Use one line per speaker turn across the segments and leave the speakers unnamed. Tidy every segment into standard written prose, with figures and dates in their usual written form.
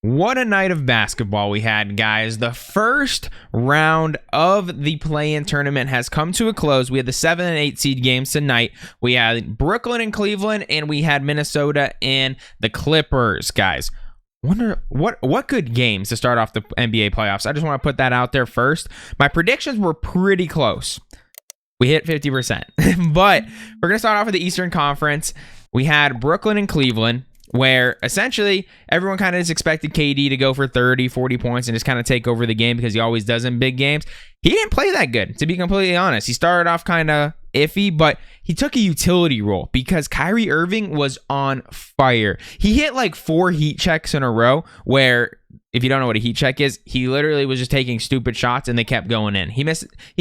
What a night of basketball we had, guys. The first round of the play-in tournament has come to a close. We had the 7 and 8 seed games tonight. We had Brooklyn and Cleveland, and we had Minnesota and the Clippers, guys. Wonder what good games to start off the NBA playoffs. I just want to put that out there first. My predictions were pretty close. We hit 50%. But we're going to start off with the Eastern Conference. We had Brooklyn and Cleveland, where essentially everyone kind of just expected KD to go for 30, 40 points and just kind of take over the game because he always does in big games. He didn't play that good, to be completely honest. He started off kind of iffy, but he took a utility role because Kyrie Irving was on fire. He hit like 4 heat checks in a row where, if you don't know what a heat check is, he literally was just taking stupid shots and they kept going in. He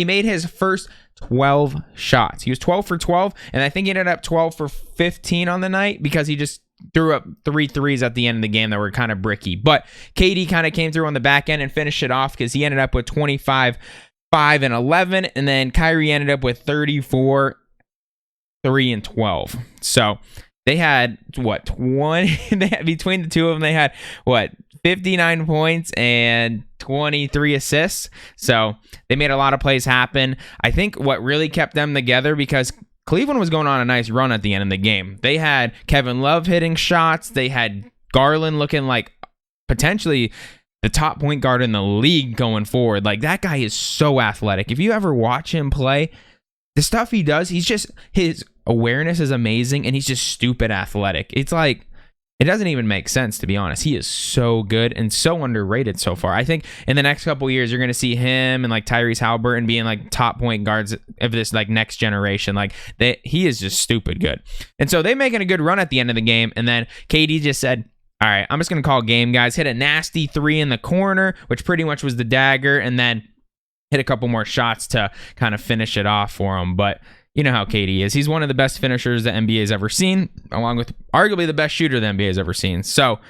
made his first 12 shots. He was 12 for 12, and I think he ended up 12 for 15 on the night because he just threw up 3 threes at the end of the game that were kind of bricky. But KD kind of came through on the back end and finished it off because he ended up with 25, 5, and 11. And then Kyrie ended up with 34, 3, and 12. So they had, 20? Between the two of them, they had, 59 points and 23 assists. So they made a lot of plays happen. I think what really kept them together, because Cleveland was going on a nice run at the end of the game. They had Kevin Love hitting shots. They had Garland looking like potentially the top point guard in the league going forward. Like, that guy is so athletic. If you ever watch him play, the stuff he does, his awareness is amazing, and he's just stupid athletic. It's like, it doesn't even make sense, to be honest. He is so good and so underrated so far. I think in the next couple of years, you're going to see him and like Tyrese Halliburton being like top point guards of this like next generation. Like, he is just stupid good. And so they making a good run at the end of the game. And then KD just said, all right, I'm just going to call game, guys. Hit a nasty 3 in the corner, which pretty much was the dagger. And then hit a couple more shots to kind of finish it off for him. But you know how KD is. He's one of the best finishers the NBA has ever seen, along with arguably the best shooter the NBA has ever seen. So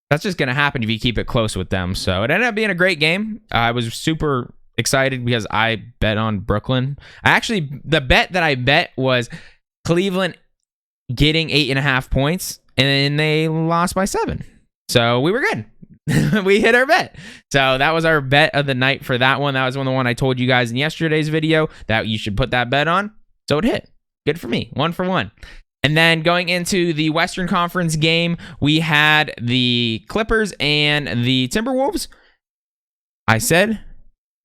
that's just going to happen if you keep it close with them. So it ended up being a great game. I was super excited because I bet on Brooklyn. The bet that I bet was Cleveland getting 8.5 points, and they lost by 7. So we were good. We hit our bet. So that was our bet of the night for that one. That was the one I told you guys in yesterday's video that you should put that bet on. So it hit. Good for me. 1 for 1. And then going into the Western Conference game, we had the Clippers and the Timberwolves. I said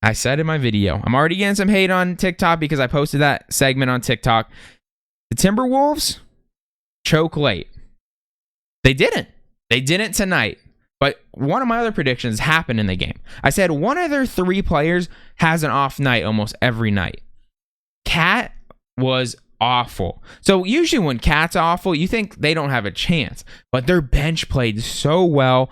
in my video, I'm already getting some hate on TikTok because I posted that segment on TikTok. The Timberwolves choke late. They didn't. They didn't tonight. But one of my other predictions happened in the game. I said one of their 3 players has an off night almost every night. Cat was awful. So usually when Cat's awful, you think they don't have a chance. But their bench played so well.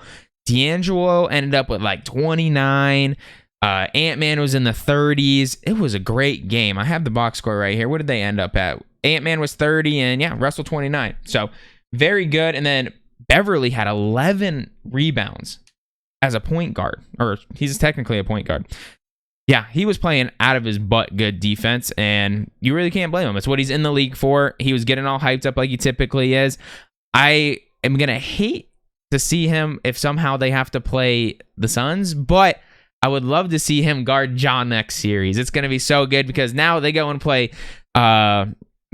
Deangelo ended up with like 29. Ant-Man was in the 30s. It was a great game. I have the box score right here. What did they end up at? Ant-Man was 30, and Russell 29. So very good. And then Beverly had 11 rebounds as a point guard. Or he's technically a point guard. Yeah, he was playing out of his butt good defense, and you really can't blame him. It's what he's in the league for. He was getting all hyped up like he typically is. I am going to hate to see him if somehow they have to play the Suns, but I would love to see him guard Ja next series. It's going to be so good because now they go and play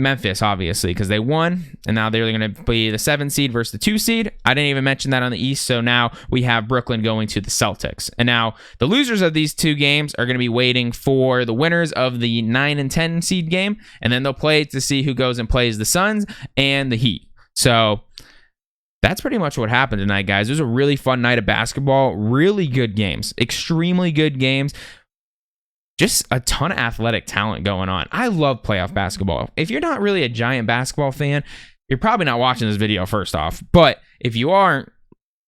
Memphis, obviously, because they won, and now they're going to be the 7 seed versus the 2 seed. I didn't even mention that on the East, so now we have Brooklyn going to the Celtics. And now the losers of these 2 games are going to be waiting for the winners of the 9 and 10 seed game, and then they'll play to see who goes and plays the Suns and the Heat. So that's pretty much what happened tonight, guys. It was a really fun night of basketball. Really good games. Extremely good games. Just a ton of athletic talent going on. I love playoff basketball. If you're not really a giant basketball fan, you're probably not watching this video first off. But if you aren't,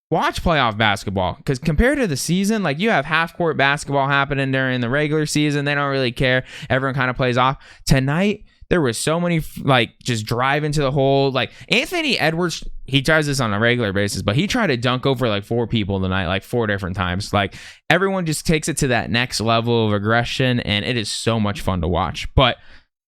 watch playoff basketball. Because compared to the season, like you have half-court basketball happening during the regular season. They don't really care. Everyone kind of plays off. Tonight, there was so many, like, just drive into the hole. Like, Anthony Edwards, he tries this on a regular basis, but he tried to dunk over, like, 4 people tonight, like, 4 different times. Like, everyone just takes it to that next level of aggression, and it is so much fun to watch. But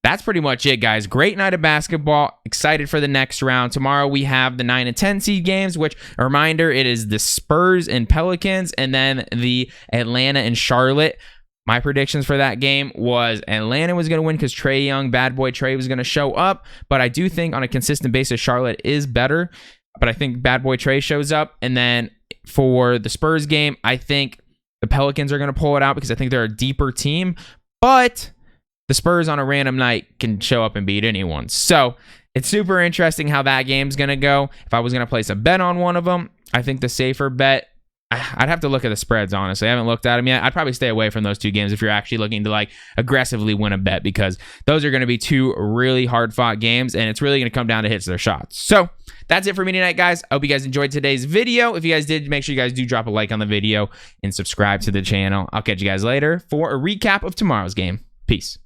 that's pretty much it, guys. Great night of basketball. Excited for the next round. Tomorrow we have the 9 and 10 seed games, which, a reminder, it is the Spurs and Pelicans, and then the Atlanta and Charlotte. My predictions for that game was Atlanta was going to win because Trae Young, bad boy Trae, was going to show up. But I do think on a consistent basis, Charlotte is better. But I think bad boy Trae shows up. And then for the Spurs game, I think the Pelicans are going to pull it out because I think they're a deeper team. But the Spurs on a random night can show up and beat anyone. So it's super interesting how that game's going to go. If I was going to place a bet on one of them, I think the safer bet, I'd have to look at the spreads, honestly. I haven't looked at them yet. I'd probably stay away from those two games if you're actually looking to like aggressively win a bet, because those are going to be two really hard-fought games, and it's really going to come down to hits their shots. So that's it for me tonight, guys. I hope you guys enjoyed today's video. If you guys did, make sure you guys do drop a like on the video and subscribe to the channel. I'll catch you guys later for a recap of tomorrow's game. Peace.